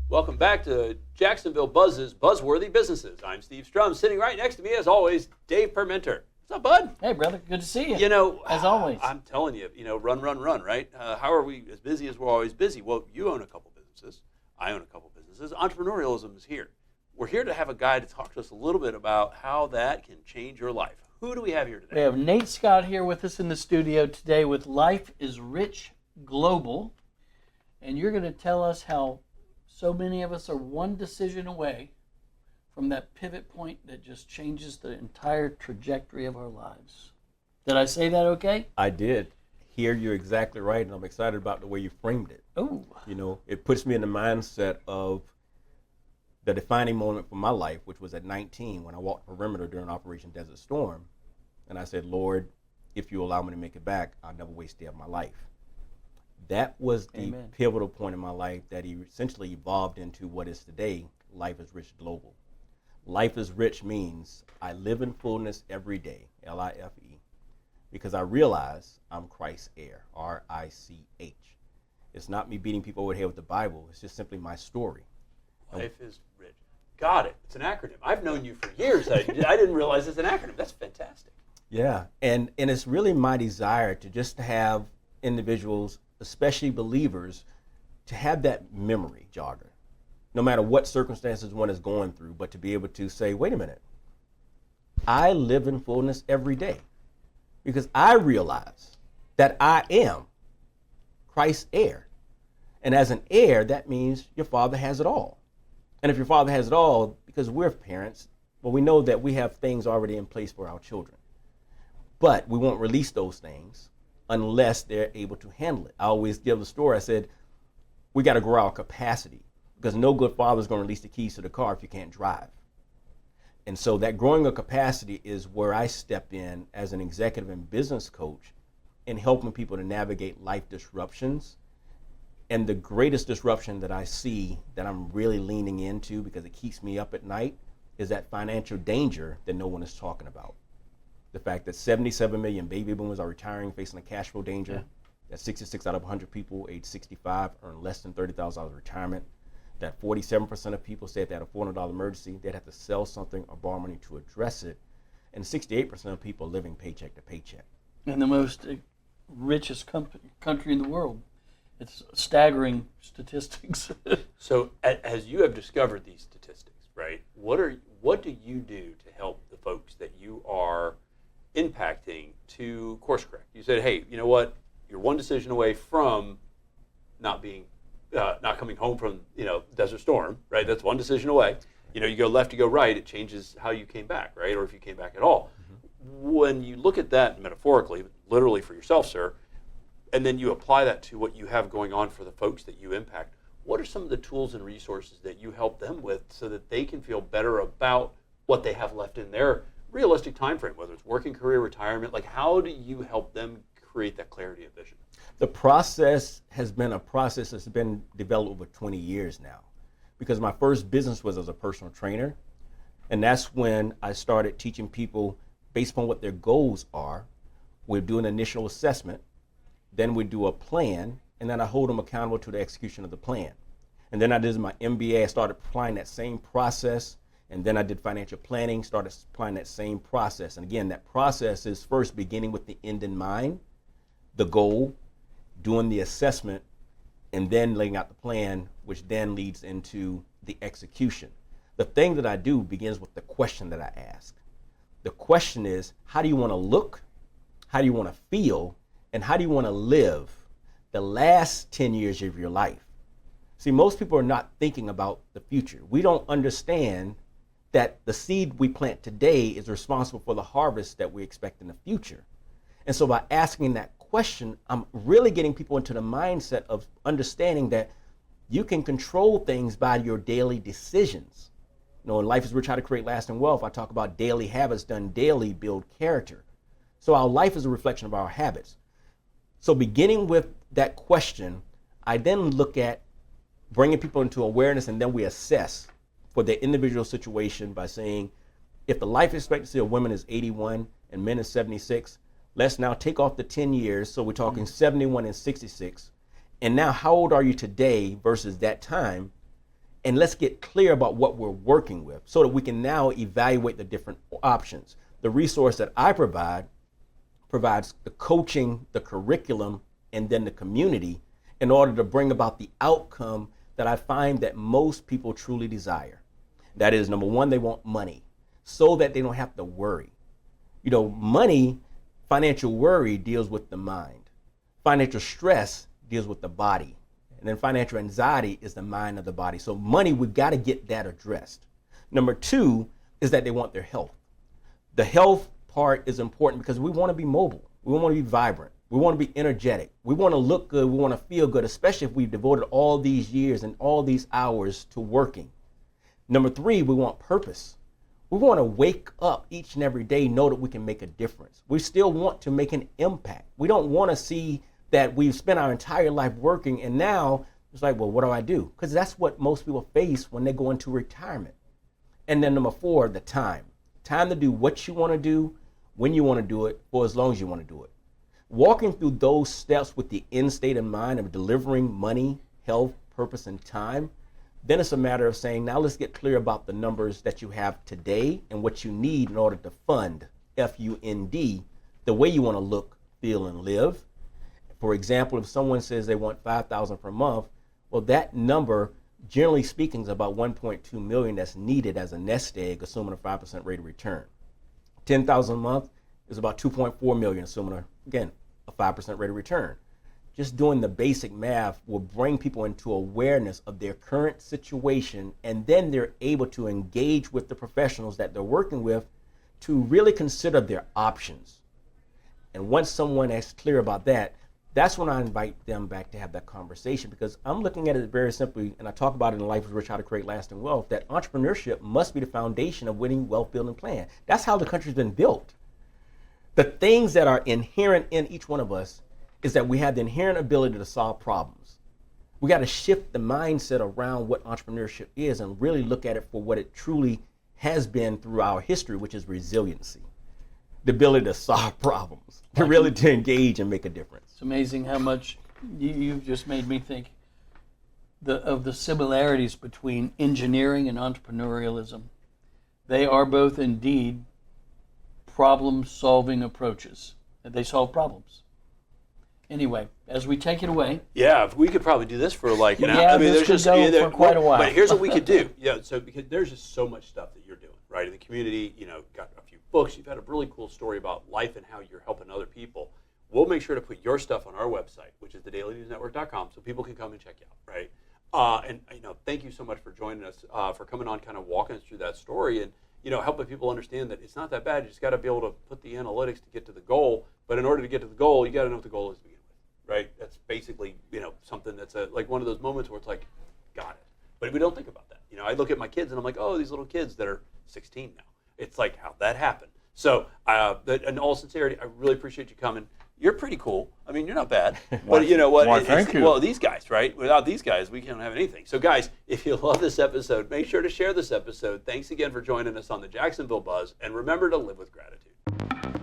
Welcome back to Jacksonville Buzz's Buzzworthy Businesses. I'm Steve Strum. Sitting right next to me, as always, Dave Permenter. What's up, bud? Hey, brother. Good to see you. You know, as always. I'm telling you, run, right? How are we as busy as we're always busy? Well, you own a couple businesses. I own a couple businesses. Entrepreneurialism is here. We're here to have a guy to talk to us a little bit about how that can change your life. Who do we have here today? We have Nate Scott here with us in the studio today with Life is Rich Global. And you're going to tell us how so many of us are one decision away from that pivot point that just changes the entire trajectory of our lives. Did I say that okay? I did. Here, you're exactly right, and I'm excited about the way you framed it. Oh. It puts me in the mindset of the defining moment for my life, which was at 19 when I walked Permenter during Operation Desert Storm. And I said, Lord, if you allow me to make it back, I'll never waste a day of my life. That was the Amen. Pivotal point in my life that essentially evolved into what is today, Life is Rich Global. Life is rich means I live in fullness every day, L-I-F-E, because I realize I'm Christ's heir, R-I-C-H. It's not me beating people over the head with the Bible. It's just simply my story. Life is rich. Got it. It's an acronym. I've known you for years. I didn't realize it's an acronym. That's fantastic. Yeah, and it's really my desire to just have individuals, especially believers, to have that memory jogger, no matter what circumstances one is going through, but to be able to say, wait a minute, I live in fullness every day because I realize that I am Christ's heir. And as an heir, that means your father has it all. And if your father has it all, because we're parents, well, we know that we have things already in place for our children. But we won't release those things unless they're able to handle it. I always give the story. I said, we got to grow our capacity because no good father is going to release the keys to the car if you can't drive. And so that growing of capacity is where I step in as an executive and business coach in helping people to navigate life disruptions. And the greatest disruption that I see that I'm really leaning into because it keeps me up at night is that financial danger that no one is talking about. The fact that 77 million baby boomers are retiring facing a cash flow danger, Yeah. that 66 out of 100 people age 65 earn less than $30,000 retirement, that 47% of people say if they had a $400 emergency, they'd have to sell something or borrow money to address it, and 68% of people are living paycheck to paycheck. And the most richest country in the world. It's staggering statistics. So as you have discovered these statistics, right, what do you do to help the folks that you are impacting to course correct? You said, hey, you know what? You're one decision away from not coming home from, Desert Storm, right? That's one decision away. You go left, you go right, it changes how you came back, right? Or if you came back at all. Mm-hmm. When you look at that metaphorically, literally for yourself, sir, and then you apply that to what you have going on for the folks that you impact, what are some of the tools and resources that you help them with so that they can feel better about what they have left in their realistic time frame, whether it's working career, retirement? Like, how do you help them create that clarity of vision? The process has been a process that's been developed over 20 years now, because my first business was as a personal trainer, and that's when I started teaching people based upon what their goals are. We'd do an initial assessment, then we'd do a plan, and then I hold them accountable to the execution of the plan. And then I did my MBA, I started applying that same process, and then I did financial planning, started applying that same process. And again, that process is first beginning with the end in mind, the goal, doing the assessment, and then laying out the plan, which then leads into the execution. The thing that I do begins with the question that I ask. The question is, how do you want to look? How do you want to feel? And how do you want to live the last 10 years of your life? See, most people are not thinking about the future. We don't understand that the seed we plant today is responsible for the harvest that we expect in the future. And so by asking that question, I'm really getting people into the mindset of understanding that you can control things by your daily decisions. In Life is Rich, How to Create Lasting Wealth, I talk about daily habits done daily build character. So our life is a reflection of our habits. So beginning with that question, I then look at bringing people into awareness, and then we assess for their individual situation by saying, if the life expectancy of women is 81 and men is 76, Let's now take off the 10 years. So we're talking 71 and 66. And now how old are you today versus that time? And let's get clear about what we're working with so that we can now evaluate the different options. The resource that I provides the coaching, the curriculum, and then the community in order to bring about the outcome that I find that most people truly desire. That is, number one, they want money so that they don't have to worry. You know, money, financial worry deals with the mind. Financial stress deals with the body. And then financial anxiety is the mind of the body. So money, we've got to get that addressed. Number two is that they want their health. The health part is important because we want to be mobile. We want to be vibrant. We want to be energetic. We want to look good. We want to feel good, especially if we've devoted all these years and all these hours to working. Number three, we want purpose. We want to wake up each and every day, know that we can make a difference. We still want to make an impact. We don't want to see that we've spent our entire life working and now it's like, well, what do I do? Because that's what most people face when they go into retirement. And then number four, the time. Time to do what you want to do, when you want to do it, for as long as you want to do it. Walking through those steps with the end state in mind of delivering money, health, purpose, and time, then it's a matter of saying, now let's get clear about the numbers that you have today and what you need in order to fund, F-U-N-D, the way you want to look, feel, and live. For example, if someone says they want $5,000 per month, well, that number, generally speaking, is about $1.2 million that's needed as a nest egg, assuming a 5% rate of return. $10,000 a month is about $2.4 million, assuming, again, a 5% rate of return. Just doing the basic math will bring people into awareness of their current situation, and then they're able to engage with the professionals that they're working with to really consider their options. And once someone is clear about that, that's when I invite them back to have that conversation, because I'm looking at it very simply, and I talk about it in Life is Rich, How to Create Lasting Wealth, that entrepreneurship must be the foundation of winning wealth building plan. That's how the country's been built. The things that are inherent in each one of us is that we have the inherent ability to solve problems. We got to shift the mindset around what entrepreneurship is and really look at it for what it truly has been through our history, which is resiliency. The ability to solve problems, to really to engage and make a difference. It's amazing how much you've just made me think of the similarities between engineering and entrepreneurialism. They are both indeed problem-solving approaches. They solve problems. Anyway, as we take it away. Yeah, we could probably do this for like an hour. Yeah, this could go for quite a while. But here's what we could do. Yeah, so because there's just so much stuff that you're doing, right? In the community, you know, got a few books. You've had a really cool story about life and how you're helping other people. We'll make sure to put your stuff on our website, which is thedailynewsnetwork.com, so people can come and check you out, right? And you know, thank you so much for joining us, for coming on, kind of walking us through that story, and you know, helping people understand that it's not that bad. You just got to be able to put the analytics to get to the goal. But in order to get to the goal, you got to know what the goal is to begin with, right? That's basically, you know, something that's like one of those moments where it's like, got it. But we don't think about that. You know, I look at my kids and I'm like, oh, these little kids that are 16 now. It's like, how'd that happen? So, in all sincerity, I really appreciate you coming. You're pretty cool. I mean, you're not bad. But you know what? Why, thank you. Well, these guys, right? Without these guys, we can't have anything. So, guys, if you love this episode, make sure to share this episode. Thanks again for joining us on the Jacksonville Buzz. And remember to live with gratitude.